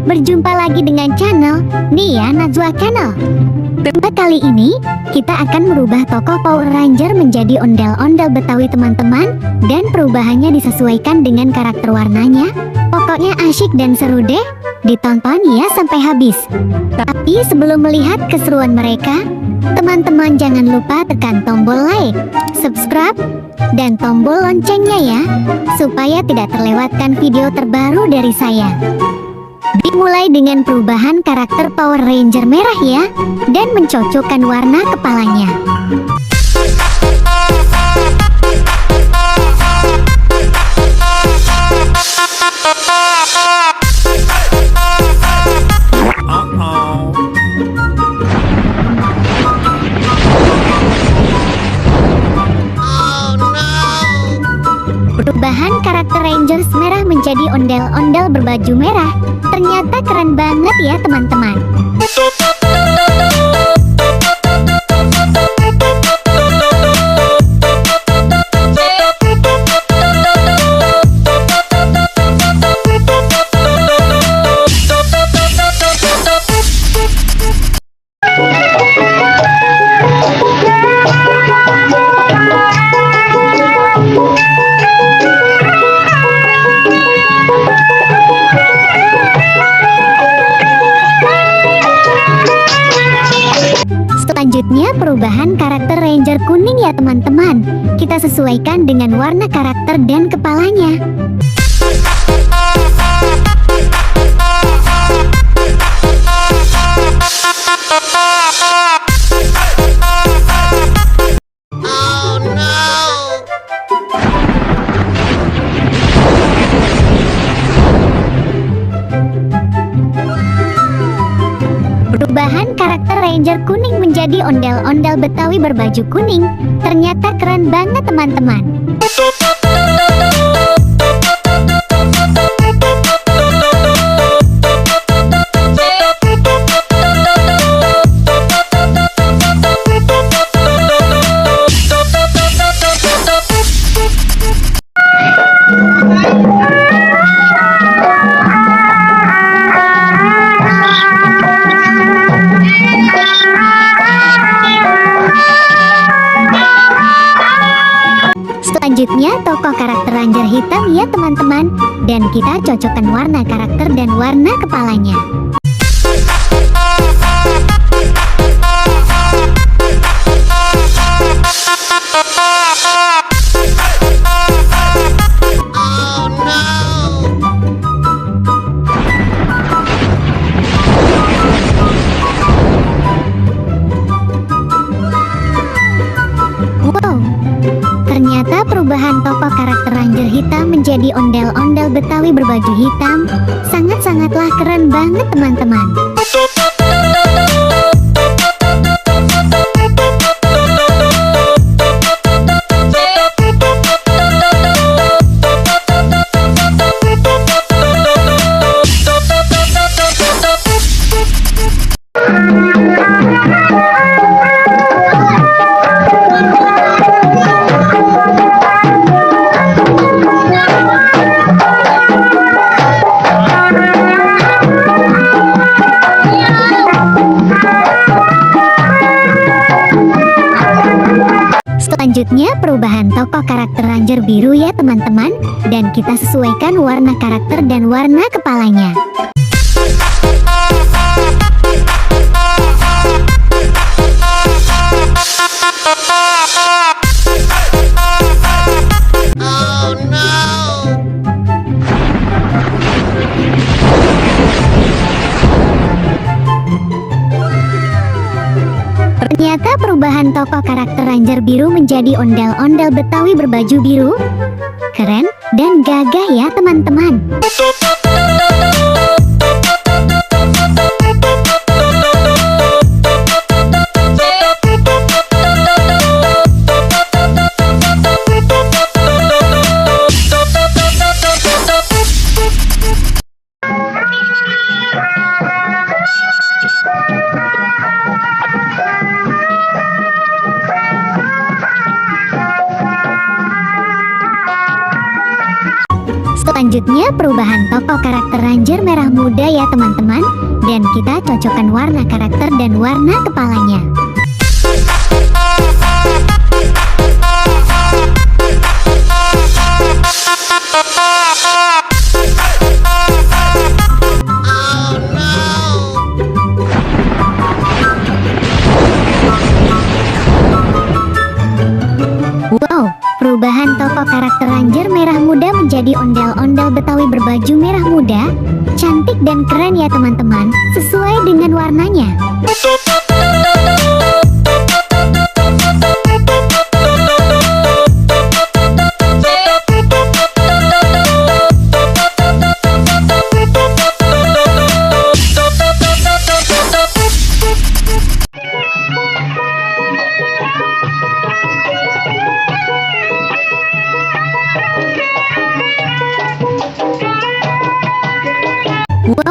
berjumpa lagi dengan channel Nia Najwa Channel. Kali ini, kita akan merubah tokoh Power Ranger menjadi ondel-ondel Betawi teman-teman, dan perubahannya disesuaikan dengan karakter warnanya. Pokoknya asyik dan seru deh, ditonton ya sampai habis. Tapi sebelum melihat keseruan mereka, teman-teman jangan lupa tekan tombol like, subscribe, dan tombol loncengnya ya, supaya tidak terlewatkan video terbaru dari saya. Dimulai dengan perubahan karakter Power Ranger merah ya, dan mencocokkan warna kepalanya. Perubahan karakter Rangers merah menjadi ondel-ondel berbaju merah. Ternyata keren banget ya teman-teman. Selanjutnya perubahan karakter Ranger kuning ya teman-teman. Kita sesuaikan dengan warna karakter dan kepalanya. Perubahan karakter Ranger kuning menjadi ondel-ondel Betawi berbaju kuning. Ternyata keren banget teman-teman. Selanjutnya tokoh karakter Ranger hitam ya teman-teman, dan kita cocokkan warna karakter dan warna kepalanya. Ternyata perubahan tokoh karakter Ranger hitam menjadi ondel-ondel Betawi berbaju hitam sangat-sangatlah keren banget teman-teman. Selanjutnya perubahan tokoh karakter Ranger biru ya teman-teman, dan kita sesuaikan warna karakter dan warna kepalanya. Ternyata perubahan tokoh karakter Ranger biru menjadi ondel-ondel Betawi berbaju biru. Keren dan gagah ya teman-teman. Selanjutnya perubahan tokoh karakter Ranger Merah Muda ya teman-teman. Dan kita cocokkan warna karakter dan warna kepalanya. Wow, perubahan tokoh karakter Ranger Merah Muda menjadi ondel-ondel Betawi berbaju merah muda. Cantik dan keren ya teman-teman, sesuai dengan warnanya.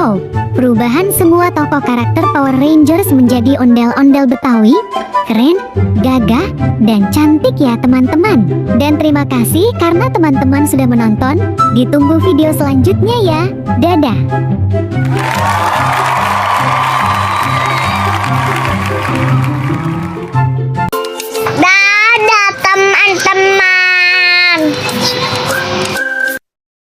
Wow, perubahan semua tokoh karakter Power Rangers menjadi ondel-ondel Betawi. Keren, gagah, dan cantik ya teman-teman. Dan terima kasih karena teman-teman sudah menonton. Ditunggu video selanjutnya ya. Dadah.